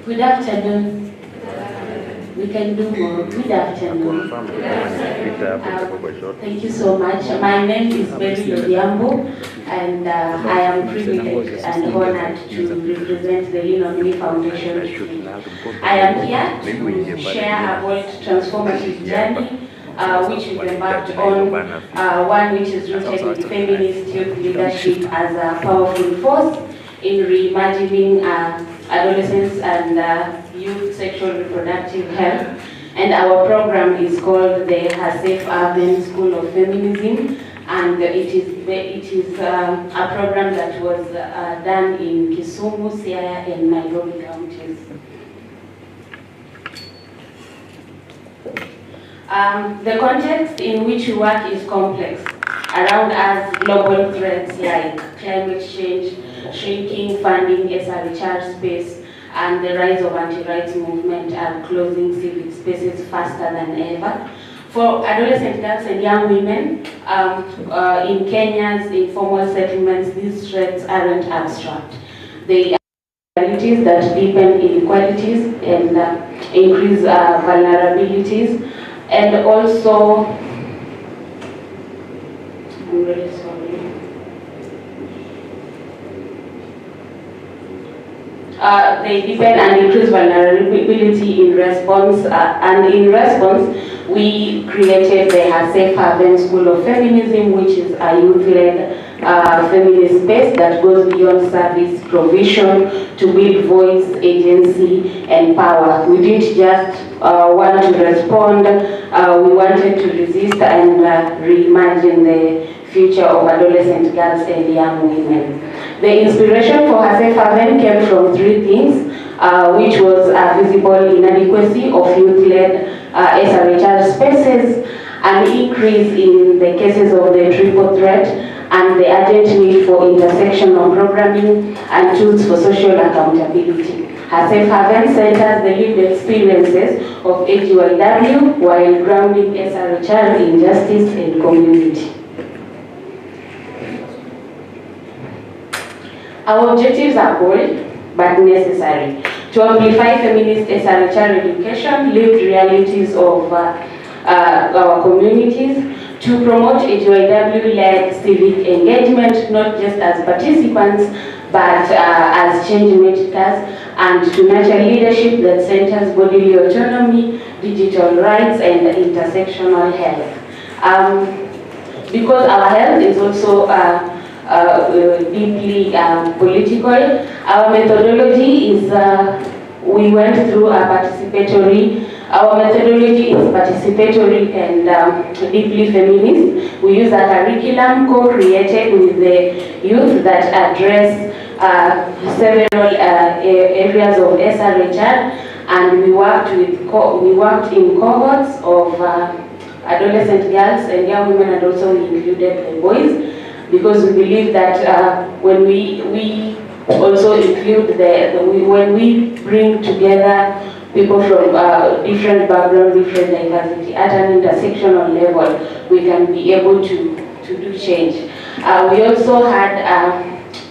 Good afternoon. We can do more. Good afternoon. Thank you so much. My name is Betty Lodiambo, and I am privileged and honored to represent the Lean on Me Foundation. I am here to share a bold transformative journey which we've embarked on, one which is rooted in feminist youth leadership as a powerful force in reimagining adolescents and youth sexual reproductive health. And our program is called the SRHR School of Feminism, and it is a program that was done in Kisumu, Siaya, and Nairobi counties. The context in which we work is complex. Around us, global threats like climate change, shrinking funding SRHR space, and the rise of anti-rights movement are closing civic spaces faster than ever. For adolescent girls and young women in Kenya's informal settlements, these threats aren't abstract. They are realities that deepen inequalities and increase vulnerabilities, and also, I'm really sorry. They deepen and increase vulnerability in response, and in response, we created the SRHR School of Feminism, which is a youth-led feminist space that goes beyond service provision to build voice, agency, and power. We didn't just want to respond, we wanted to resist and reimagine the future of adolescent girls and young women. The inspiration for SRHR came from three things, which was visible inadequacy of youth-led SRHR spaces, an increase in the cases of the triple threat, and the urgent need for intersectional programming and tools for social accountability. SRHR centers the lived experiences of HYW while grounding SRHR in justice and community. Our objectives are bold but necessary: to amplify feminist SRHR education, lived realities of our communities, to promote HYW-led civic engagement, not just as participants, but as change makers, and to nurture leadership that centers bodily autonomy, digital rights, and intersectional health. Because our health is also deeply political, our methodology is, we went through a participatory, our methodology is participatory and deeply feminist. We use a curriculum co-created with the youth that address several areas of SRHR, and we worked in cohorts of adolescent girls and young women, and also we included the boys, because we believe that when we also include when we bring together people from different backgrounds, different diversity at an intersectional level, we can be able to do change. We also had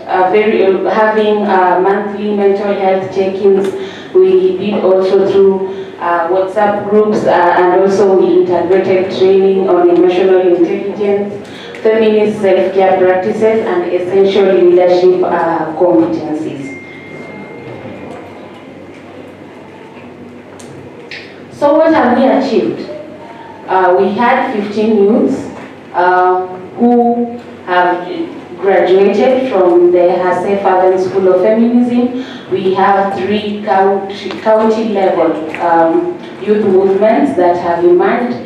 having monthly mental health check-ins. We did also through WhatsApp groups, and also we integrated training on emotional intelligence, feminist self-care practices, and essential leadership competencies. So what have we achieved? We had 15 youths who have graduated from the SRHR School of Feminism. We have 3 county-level youth movements that have emerged,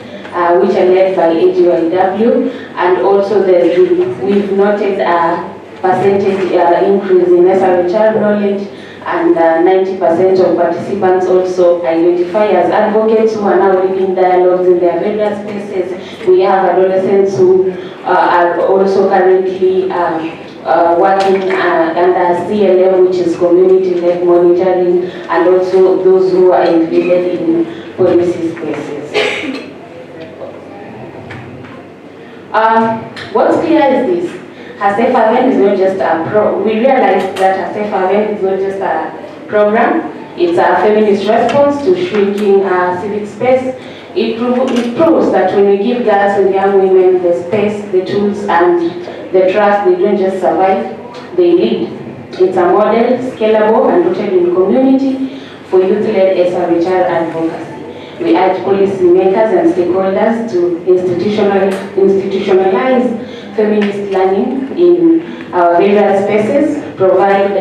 which are led by HYW, and also we've noted a percentage increase in SRHR knowledge, and 90% of participants also identify as advocates who are now leading dialogues in their various spaces. We have adolescents who are also currently working under CLM, which is community-led monitoring, and also those who are included in policy spaces. What's clear is this: Her Safe Haven is not just a we realized that Her Safe Haven is not just a program, it's a feminist response to shrinking civic space. It proves that when we give girls and young women the space, the tools, and the trust, they don't just survive, they lead. It's a model, scalable, and rooted in community for youth-led SRHR advocacy. We urge policymakers and stakeholders to institutionalize feminist learning in our various spaces, provide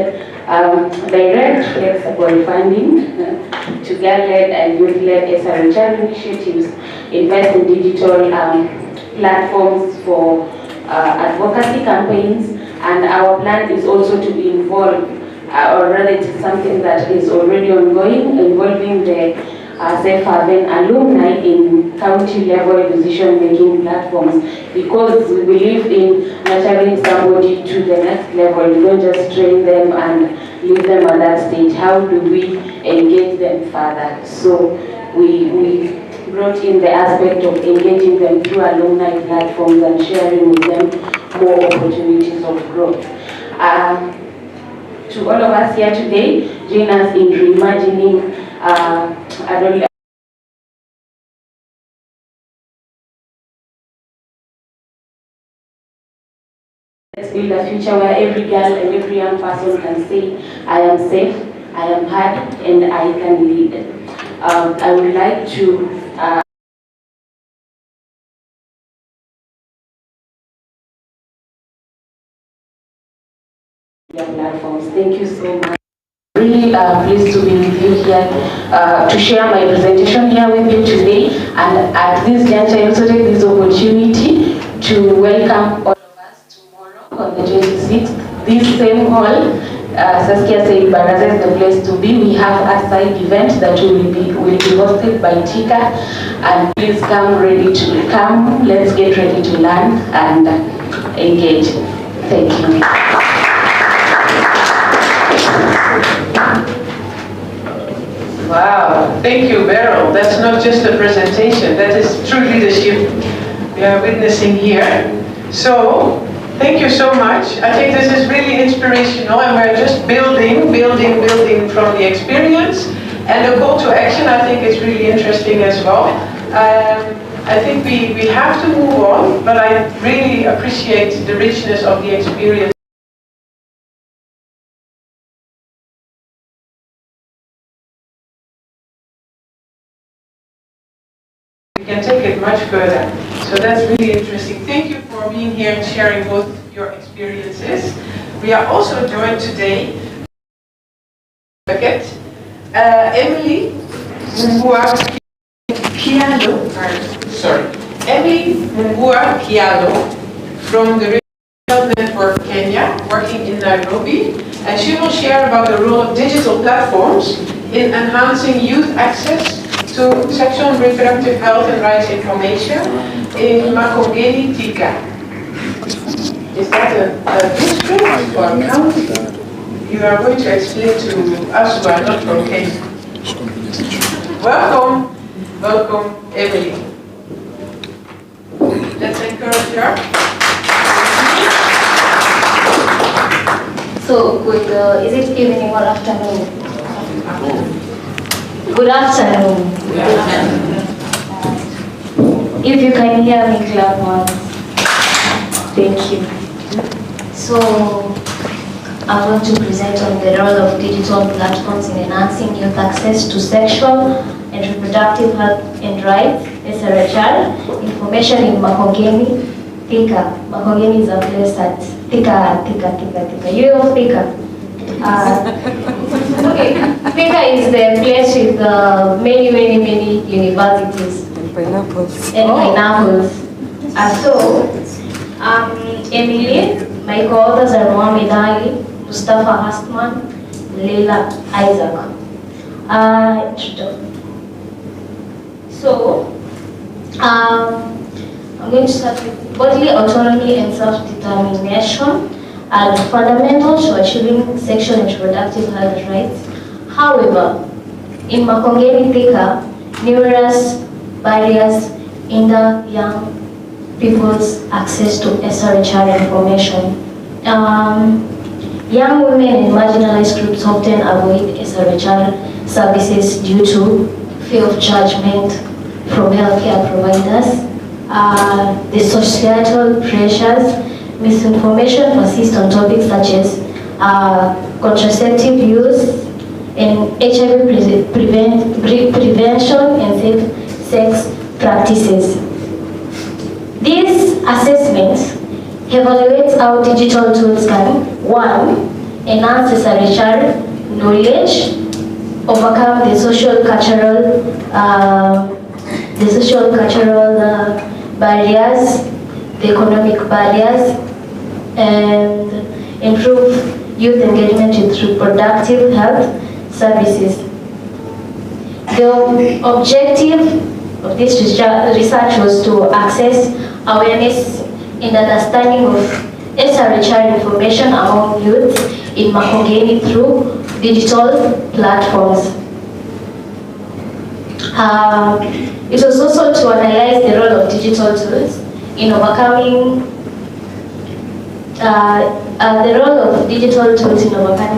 direct, flexible funding to girl-led and youth-led SRHR initiatives, invest in digital platforms for advocacy campaigns, and our plan is also to involve, or rather it is something that is already ongoing, involving the Safe Haven alumni in county-level decision-making platforms, because we believe in nurturing somebody to the next level. We don't just train them and leave them at that stage. How do we engage them further? So we brought in the aspect of engaging them through alumni platforms and sharing with them more opportunities of growth. To all of us here today, join us in reimagining adolescence. Let's build a future where every girl and every young person can say, I am safe, I am heard, and I can lead. I would like to platforms. Thank you so much. Really pleased to be with you here to share my presentation here with you today. And at this juncture, I also take this opportunity to welcome all of us tomorrow on the 26th. This same hall, Saskia said, Baraza is the place to be. We have a side event that will be hosted by Tika. And please come ready to come. Let's get ready to learn and engage. Thank you. Wow, thank you, Beryl. That's not just a presentation, that is true leadership we are witnessing here. So, thank you so much. I think this is really inspirational, and we're just building from the experience. And the call to action, I think, is really interesting as well. I think we have to move on, but I really appreciate the richness of the experience. We can take it much further. So that's really interesting. Thank you for being here and sharing both your experiences. We are also joined today by Emily Kialo from the Regional Network Kenya, working in Nairobi, and she will share about the role of digital platforms in enhancing youth access to sexual and reproductive health and rights information in Makongeni Tika. Is that a district or a county? You are going to explain to us who are not from Kenya. Welcome, Emily. Let's encourage her. So, is it evening or afternoon? Good afternoon. If you can hear me, clap once. Thank you. So, I'm going to present on the role of digital platforms in enhancing youth access to sexual and reproductive health and rights, SRHR, information in Makongeni, Thika. Makongeni is a place at Thika. You know Thika? Okay, Thika is the place with many universities and pineapples. Emily, my co-authors are Mohamed Ali, Mustafa Hastman, Leila Isaac. I'm going to start with bodily autonomy and self-determination are fundamental to achieving sexual and reproductive health rights. However, in Makongeni Thika, numerous barriers hinder young people's access to SRHR information. Young women and marginalized groups often avoid SRHR services due to fear of judgment from healthcare providers. The societal pressures, misinformation persists on topics such as contraceptive use and HIV prevention and safe sex practices. These assessments evaluate how digital tools can, 1, enhance SRHR knowledge, overcome the social cultural barriers, the economic barriers, and improve youth engagement with reproductive health services. The objective of this research was to access awareness and understanding of SRHR information among youth in Makongeni through digital platforms. It was also to analyze the role of digital tools in overcoming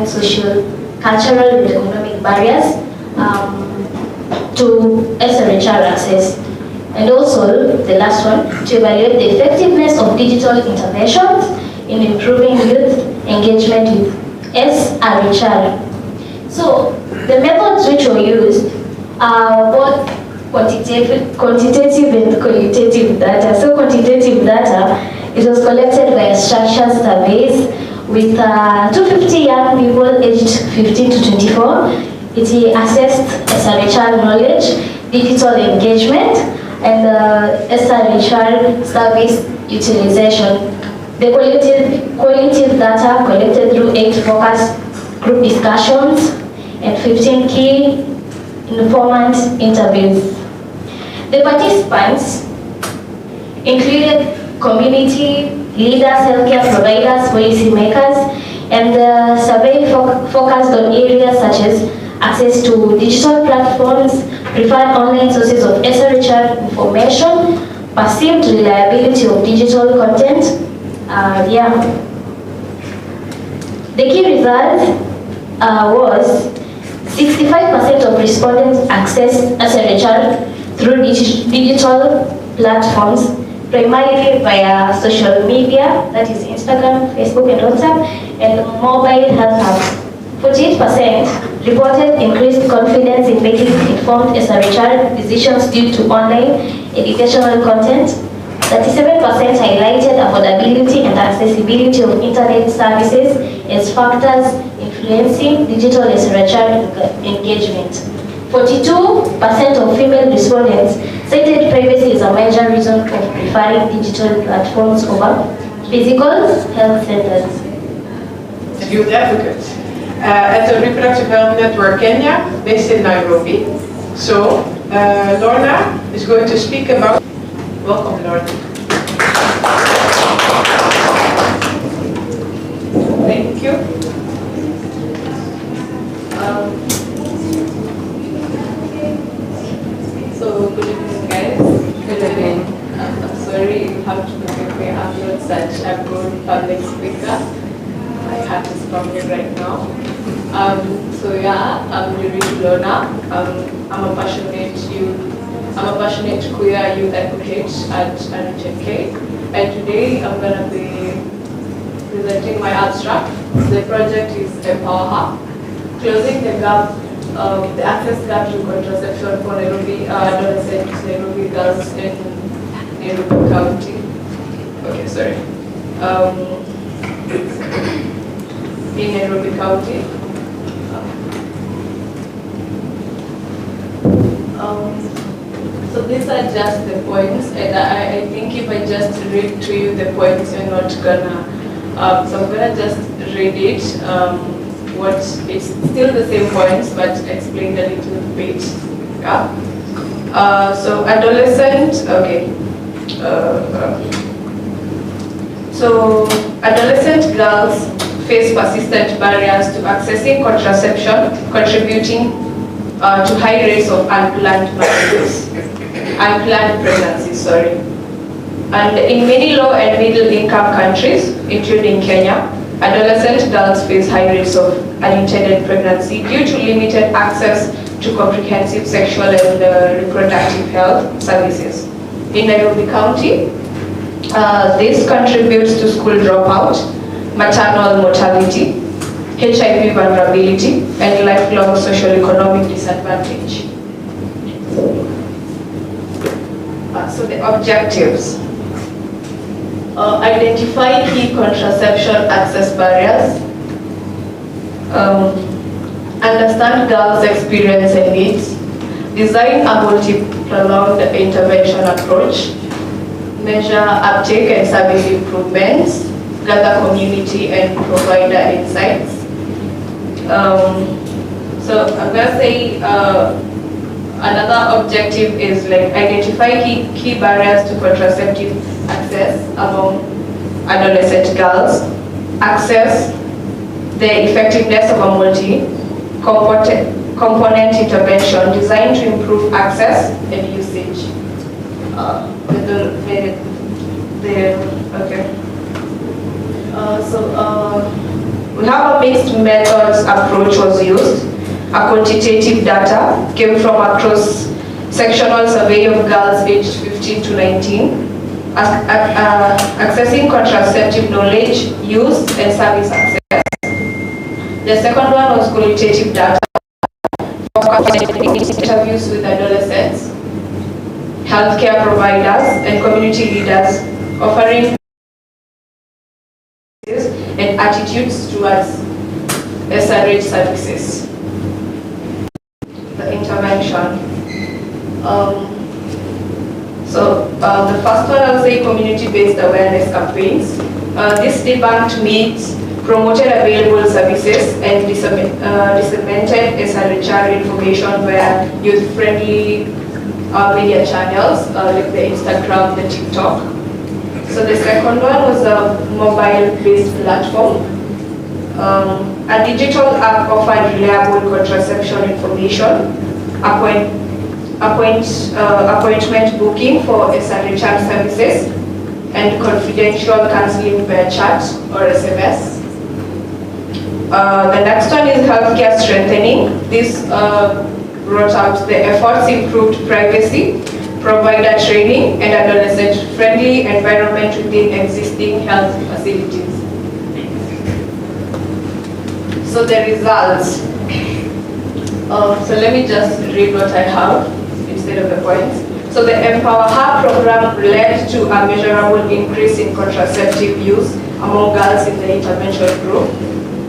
social, cultural, and economic barriers to SRHR access. And also, the last one, to evaluate the effectiveness of digital interventions in improving youth engagement with SRHR. So, the methods which were used are both quantitative and qualitative data. So, quantitative data, it was collected by structured surveys with 250 young people aged 15 to 24. It assessed SRHR knowledge, digital engagement, and SRHR service utilization. The qualitative data collected through 8 focus group discussions and 15 key informant interviews. The participants included community leaders, healthcare providers, policy makers, and the survey focused on areas such as access to digital platforms, preferred online sources of SRHR information, perceived reliability of digital content. The key result was 65% of respondents accessed SRHR through digital platforms, primarily via social media, that is Instagram, Facebook, and WhatsApp, and mobile health apps. 48% reported increased confidence in making informed SRHR decisions due to online educational content. 37% highlighted affordability and accessibility of internet services as factors influencing digital SRHR engagement. 42% of female respondents cited privacy as a major reason of preferring digital platforms over physical health centers. Youth advocates at the Reproductive Health Network Kenya, based in Nairobi. So Lorna is going to speak about. Welcome, Lorna. Thank you. So good evening, guys. Good evening. I'm sorry you have to forgive me. I'm not such a good public speaker. My heart is pounding right now. So yeah, I'm Lorna. I'm a passionate queer youth advocate at SRHR, and today I'm going to be presenting my abstract. The project is Empower Her, closing the gap, the access gap to contraception for Nairobi adolescent Nairobi girls in Nairobi County. Okay, sorry. In Nairobi County. So these are just the points, and I think if I just read to you the points, you're not gonna. So I'm gonna just read it. It's still the same points, but explained a little bit. Yeah. So adolescent. Okay. So adolescent girls face persistent barriers to accessing contraception, contributing to high rates of unplanned pregnancies, sorry. And in many low and middle income countries, including Kenya, adolescent girls face high rates of unintended pregnancy due to limited access to comprehensive sexual and reproductive health services. In Nairobi County, this contributes to school dropout, maternal mortality, HIV vulnerability, and lifelong socio-economic disadvantage. So the objectives. Identify key contraception access barriers. Understand girls' experience and needs. Design a multi-pronged intervention approach. Measure uptake and service improvements. Gather community and provider insights. So I'm going to say another objective is like identify key barriers to contraceptive access among adolescent girls, access the effectiveness of a multi-component intervention designed to improve access and usage. We have a mixed methods approach was used. A quantitative data came from a cross-sectional survey of girls aged 15 to 19, accessing contraceptive knowledge, use, and service access. The second one was qualitative data, interviews with adolescents, healthcare providers, and community leaders, offering and attitudes towards SRH services. The intervention. The first one, I would say community-based awareness campaigns. This debunked myths, promoted available services, and disseminated SRHR information via youth-friendly media channels like the Instagram, the TikTok. So the second one was a mobile-based platform. A digital app offered reliable contraception information, appointment booking for SRHR services, and confidential counseling via chat or SMS. The next one is healthcare strengthening. This brought out the efforts improved privacy, provider training, and adolescent-friendly environment within existing health facilities. So the results. So let me just read what I have instead of the points. So the Empower Her program led to a measurable increase in contraceptive use among girls in the intervention group.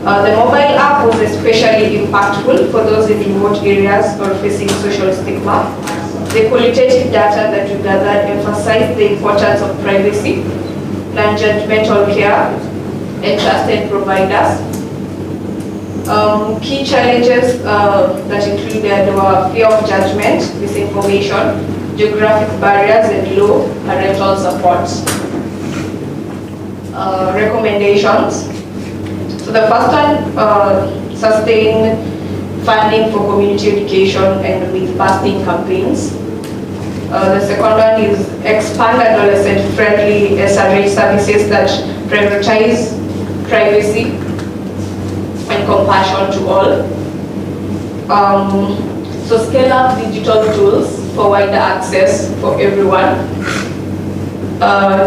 The mobile app was especially impactful for those in remote areas or facing social stigma. The qualitative data that we gathered emphasized the importance of privacy, non-judgmental care, and trusted providers. Key challenges that included were fear of judgment, misinformation, geographic barriers, and low parental support. Recommendations. So the first one, sustain funding for community education and myth-busting campaigns. The second one is expand adolescent-friendly SRH services that prioritize privacy and compassion to all. So scale up digital tools for wider access for everyone.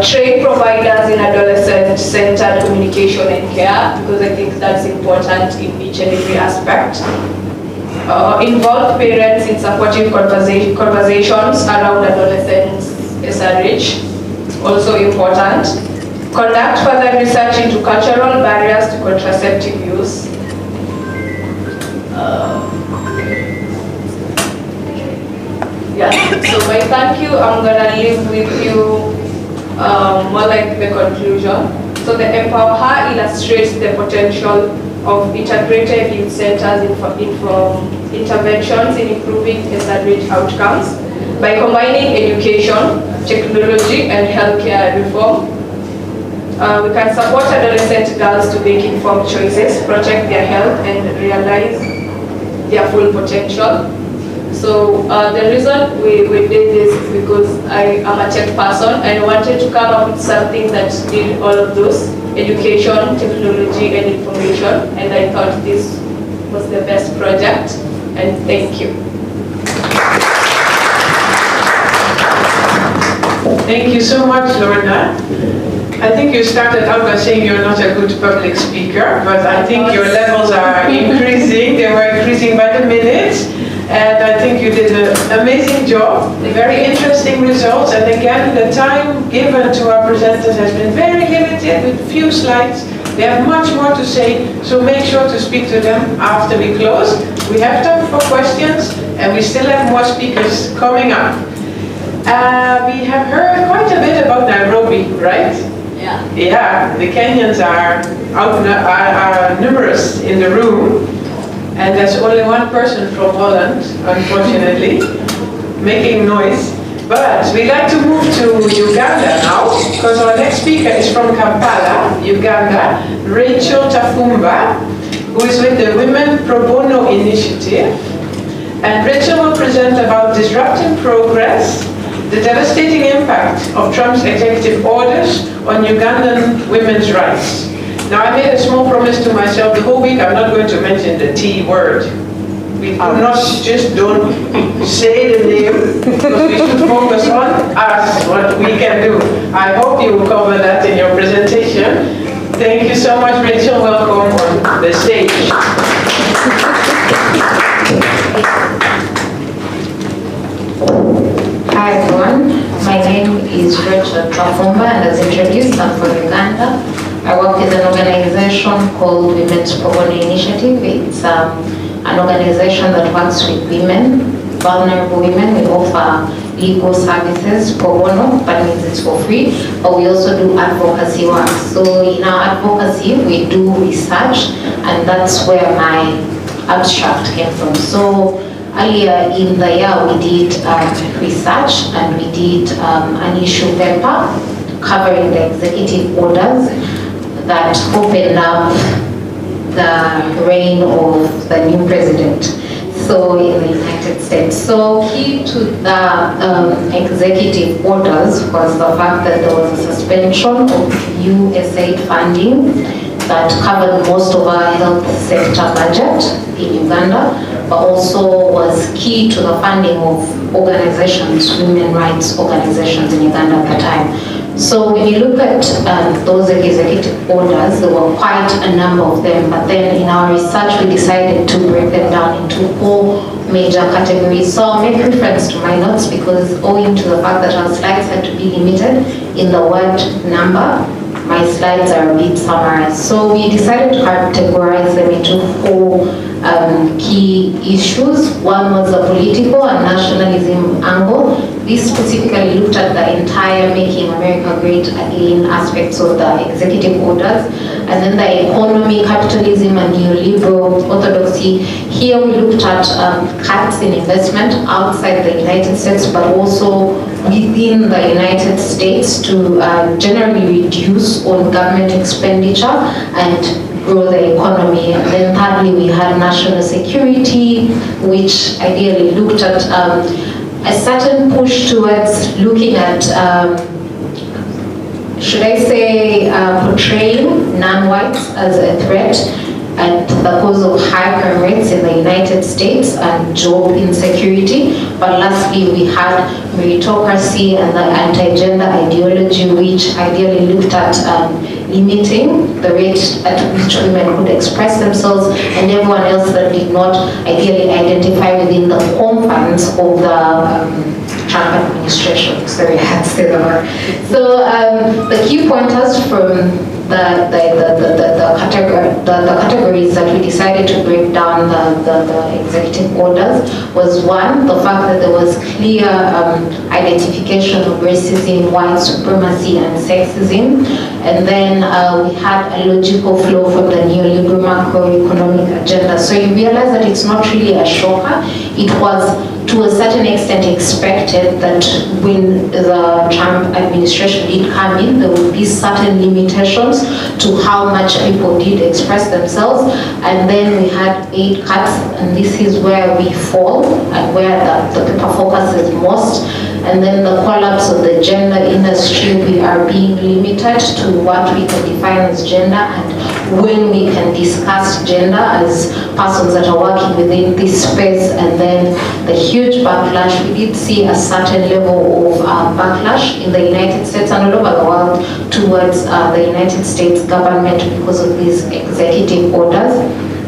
Train providers in adolescent-centered communication and care, because I think that's important in each and every aspect. Involve parents in supportive conversations around adolescents SRH, also important. Conduct further research into cultural barriers to contraceptive use. So by thank you, I'm gonna leave with you more like the conclusion. So the Empower Her illustrates the potential of integrated youth centers in interventions in improving SRH outcomes by combining education, technology, and healthcare reform. We can support adolescent girls to make informed choices, protect their health, and realize their full potential. So the reason we did this is because I am a tech person and I wanted to come up with something that did all of those. education, technology, and information, and I thought this was the best project, and thank you. Thank you so much, Lorna. I think you started out by saying you're not a good public speaker, but I think your levels are increasing. They were increasing by the minute. And I think you did an amazing job, very interesting results. And again, the time given to our presenters has been very limited with few slides. They have much more to say, so make sure to speak to them after we close. We have time for questions, and we still have more speakers coming up. We have heard quite a bit about Nairobi, right? Yeah. Yeah, the Kenyans are numerous in the room, and there's only one person from Holland, unfortunately, making noise. But we'd like to move to Uganda now, because our next speaker is from Kampala, Uganda, Rachel Tafumba, who is with the Women Pro Bono Initiative. And Rachel will present about disrupting progress, the devastating impact of Trump's executive orders on Ugandan women's rights. Now, I made a small promise to myself the whole week I'm not going to mention the T word. We do not just don't say the name, because we should focus on us, what we can do. I hope you will cover that in your presentation. Thank you so much, Rachel. Welcome on the stage. Hi everyone, my name is Rachel Tafumba, and as introduced, I'm from Uganda. I work with an organization called Women's Pro Bono Initiative. It's an organization that works with women, vulnerable women. We offer legal services pro bono, that means it's for free, but we also do advocacy work. So in our advocacy, we do research, and that's where my abstract came from. So earlier in the year, we did research, and we did an issue paper covering the executive orders that opened up the reign of the new president, so in the United States. So key to the executive orders was the fact that there was a suspension of USAID funding that covered most of our health sector budget in Uganda, but also was key to the funding of organizations, women rights organizations in Uganda at the time. So when you look at those executive orders, there were quite a number of them, but then in our research we decided to break them down into 4 major categories. So I'll make reference to my notes because owing to the fact that our slides had to be limited in the word number, my slides are a bit summarized. So we decided to categorize them into 4 key issues. One was the political and nationalism angle. This specifically looked at the entire Making America Great Again aspects of the executive orders. And then the economy, capitalism, and neoliberal orthodoxy. Here we looked at cuts in investment outside the United States, but also within the United States to generally reduce on government expenditure and grow the economy. And then thirdly, we had national security, which ideally looked at a certain push towards looking at, should I say, portraying non-whites as a threat and the cause of high crime rates in the United States and job insecurity. But lastly, we had meritocracy and the anti-gender ideology, which ideally looked at limiting the rate at which women could express themselves, and everyone else that did not ideally identify within the confines of the Trump administration. Sorry, I had to say that word. So the key pointers from the categories that we decided to break down the executive orders was 1, the fact that there was clear identification of racism, white supremacy, and sexism. And then we had a logical flow from the neoliberal macroeconomic agenda. So you realize that it's not really a shocker. It was to a certain extent expected that when the Trump administration did come in, there would be certain limitations to how much people did express themselves. And then we had aid cuts, and this is where we fall and where the paper focuses most. And then the collapse of the gender industry, we are being limited to what we can define as gender and when we can discuss gender as persons that are working within this space. And then the huge backlash, we did see a certain level of backlash in the United States and all over the world towards the United States government because of these executive orders.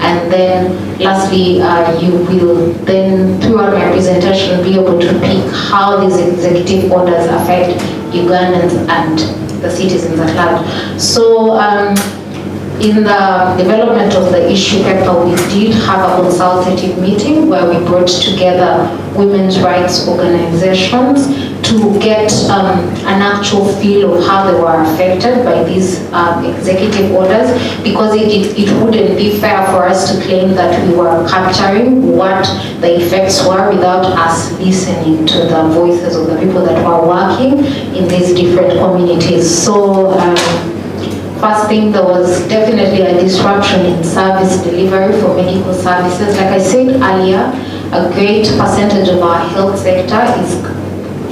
And then lastly, you will then, throughout my presentation, be able to pick how these executive orders affect Ugandans and the citizens at large. So in the development of the issue paper, we did have a consultative meeting where we brought together women's rights organizations to get an actual feel of how they were affected by these executive orders, because it wouldn't be fair for us to claim that we were capturing what the effects were without us listening to the voices of the people that were working in these different communities. So first thing, there was definitely a disruption in service delivery for medical services. Like I said earlier, a great percentage of our health sector is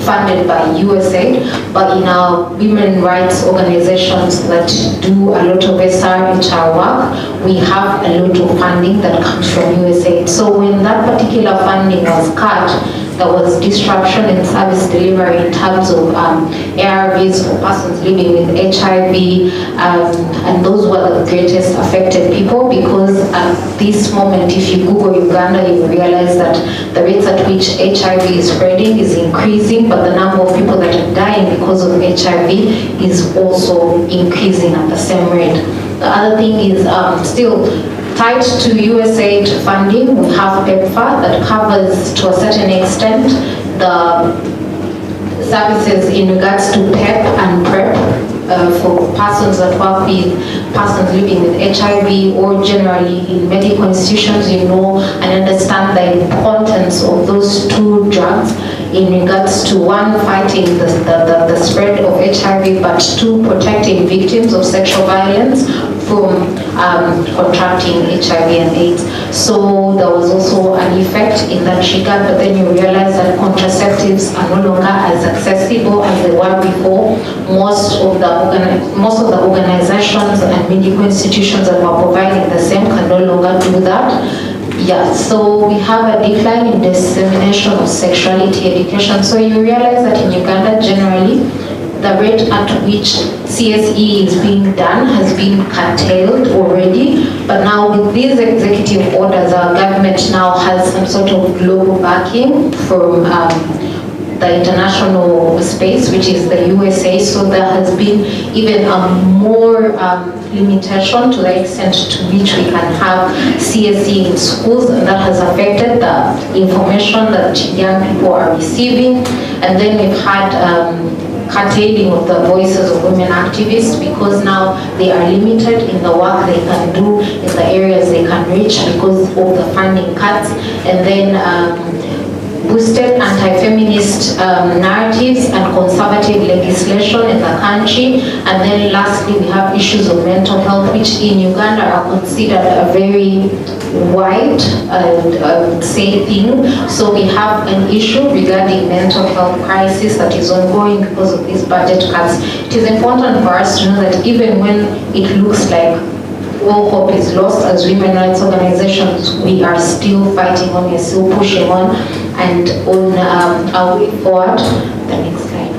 funded by USAID, but in our women rights organizations that do a lot of SRHR work, we have a lot of funding that comes from USAID. So when that particular funding was cut, there was disruption in service delivery in terms of ARVs for persons living with HIV, and those were the greatest affected people, because at this moment, if you Google Uganda, you realize that the rates at which HIV is spreading is increasing, but the number of people that are dying because of HIV is also increasing at the same rate. The other thing is still tied to USAID funding. We have PEPFAR that covers to a certain extent the services in regards to PEP and PrEP for persons that work with persons living with HIV or generally in medical institutions, you know and understand the importance of those two drugs in regards to, one, fighting the spread of HIV, but two, protecting victims of sexual violence from contracting HIV and AIDS. So there was also an effect in that regard, but then you realize that contraceptives are no longer as accessible as they were before. Most of the organizations and medical institutions that were providing the same can no longer do that. Yeah, so we have a decline in dissemination of sexuality education. So you realize that in Uganda generally, the rate at which CSE is being done has been curtailed already, but now with these executive orders, our government now has some sort of global backing from the international space, which is the USA, so there has been even more limitation to the extent to which we can have CSE in schools, and that has affected the information that young people are receiving. And then we've had curtailing of the voices of women activists, because now they are limited in the work they can do in the areas they can reach because of the funding cuts. And then boosted anti-feminist narratives and conservative legislation in the country. And then lastly, we have issues of mental health, which in Uganda are considered a very wide say thing. So we have an issue regarding mental health crisis that is ongoing because of these budget cuts. It is important for us to know that even when it looks like all hope is lost as women rights organizations, we are still fighting on, we are still pushing on, and on our way forward. The next slide.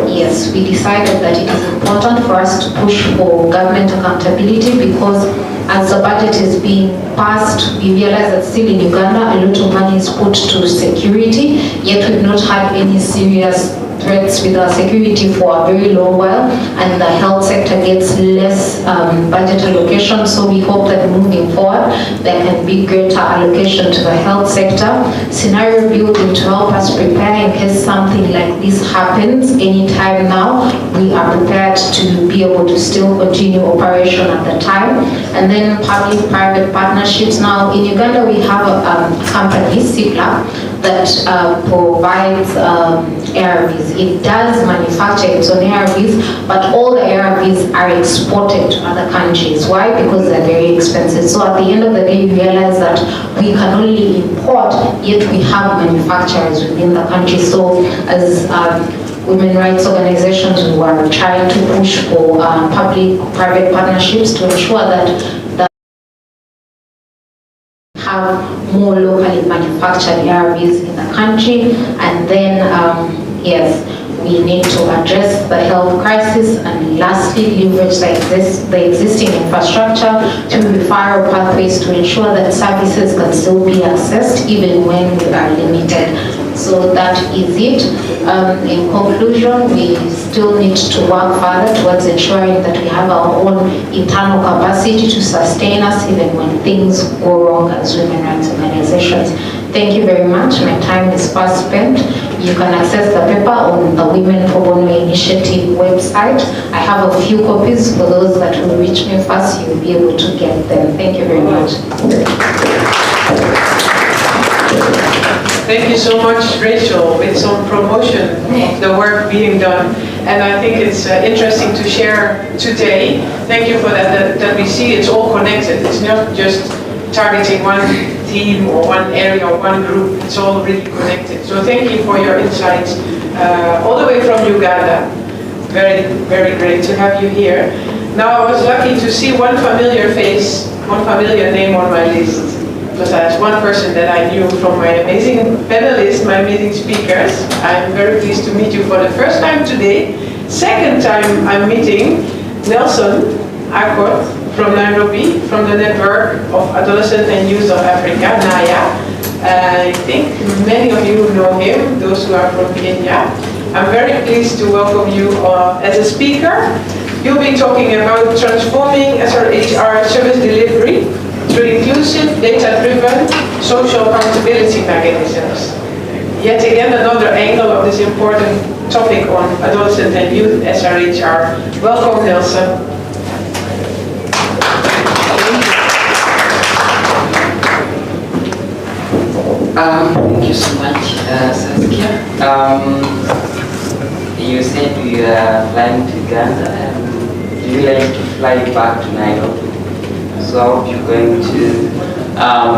Yes, we decided that it is important for us to push for government accountability, because as the budget is being passed, we realize that still in Uganda a lot of money is put to security, yet we've not had any serious threats with our security for a very long while, and the health sector gets less budget allocation. So we hope that moving forward there can be greater allocation to the health sector. Scenario building to help us prepare in case something like this happens anytime now we are prepared to be able to still continue operation at the time. And then public-private partnerships. Now in Uganda we have a company, CIPLA, that provides ARVs. It does manufacture its own ARVs, but all the ARVs are exported to other countries. Why? Because they're very expensive. So at the end of the day, you realize that we can only import, yet we have manufacturers within the country. So as women rights organizations, we are trying to push for public-private partnerships to ensure that have more locally manufactured ARVs in the country. And then, yes, we need to address the health crisis, and lastly, leverage the existing infrastructure to referral pathways to ensure that services can still be accessed even when we are limited. So that is it. In conclusion, we still need to work further towards ensuring that we have our own internal capacity to sustain us even when things go wrong as women rights organizations. Thank you very much. My time is fast spent. You can access the paper on the Women Pro Bono Initiative website. I have a few copies for those that will reach me first. You'll be able to get them. Thank you very much. Thank you so much, Rachel, with some promotion of the work being done. And I think it's interesting to share today. Thank you for that we see it's all connected. It's not just targeting one team or one area or one group. It's all really connected. So thank you for your insights all the way from Uganda. Very, very great to have you here. Now I was lucky to see one familiar face, one familiar name on my list. Because that's one person that I knew from my amazing panelists, my amazing speakers. I'm very pleased to meet you for the first time today. Second time I'm meeting Nelson Akot from Nairobi, from the Network of Adolescent and Youth of Africa, NAYA. I think many of you know him, those who are from Kenya. I'm very pleased to welcome you as a speaker. You'll be talking about transforming SRHR service delivery through inclusive, data-driven, social accountability mechanisms. Yet again, another angle of this important topic on adolescent and youth SRHR. Welcome, Nelson. Thank you so much, Saskia. You said you are flying to Uganda, and you like to fly back to Nairobi. So I hope you're going to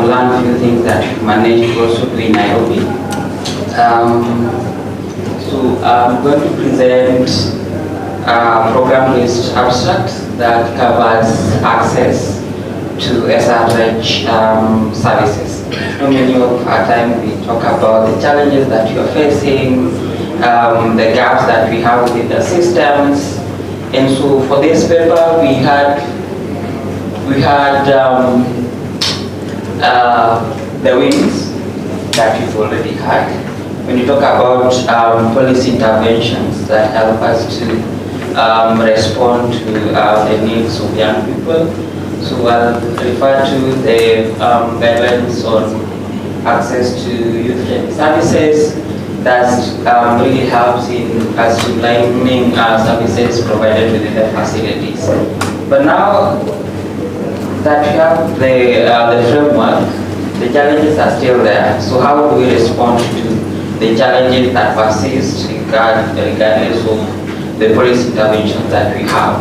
learn a few things that you managed to also do in Nairobi. So I'm going to present a program-based abstract that covers access to SRH services. Many of our time we talk about the challenges that you are facing, the gaps that we have within the systems. And so for this paper we had the wins that we've already had. When you talk about policy interventions that help us to respond to the needs of young people. So I'll refer to the guidelines on access to youth-friendly services that really helps in streamlining services provided within the facilities. But now that we have the framework, the challenges are still there. So how do we respond to the challenges that persist regardless of the policy interventions that we have?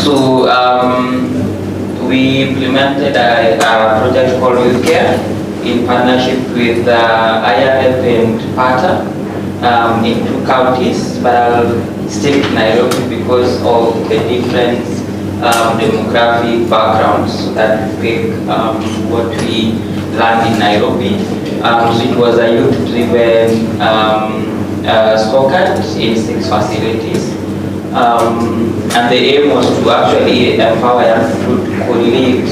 So we implemented a project called Youth Care in partnership with IRF and PATA in 2 counties, but I'll stick to Nairobi because of the different demographic backgrounds, so that we pick what we learned in Nairobi. So it was a youth-driven scorecard in 6 facilities. And the aim was to actually empower young people to correlate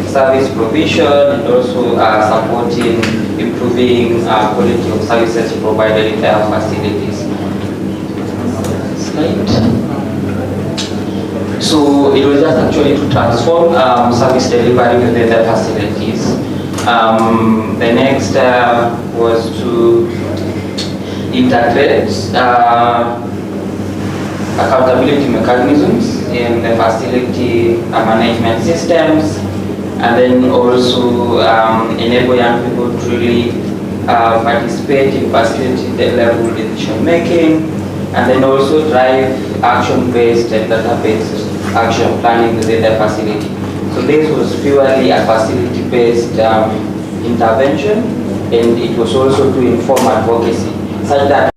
service provision and also supporting, improving quality of services provided in their facilities. Slide. So it was just actually to transform service delivery within the facilities. The next was to integrate accountability mechanisms in the facility management systems, and then also enable young people to really participate in facility level decision making, and then also drive action-based and data-based action planning within the facility. So this was purely a facility-based intervention, and it was also to inform advocacy, such that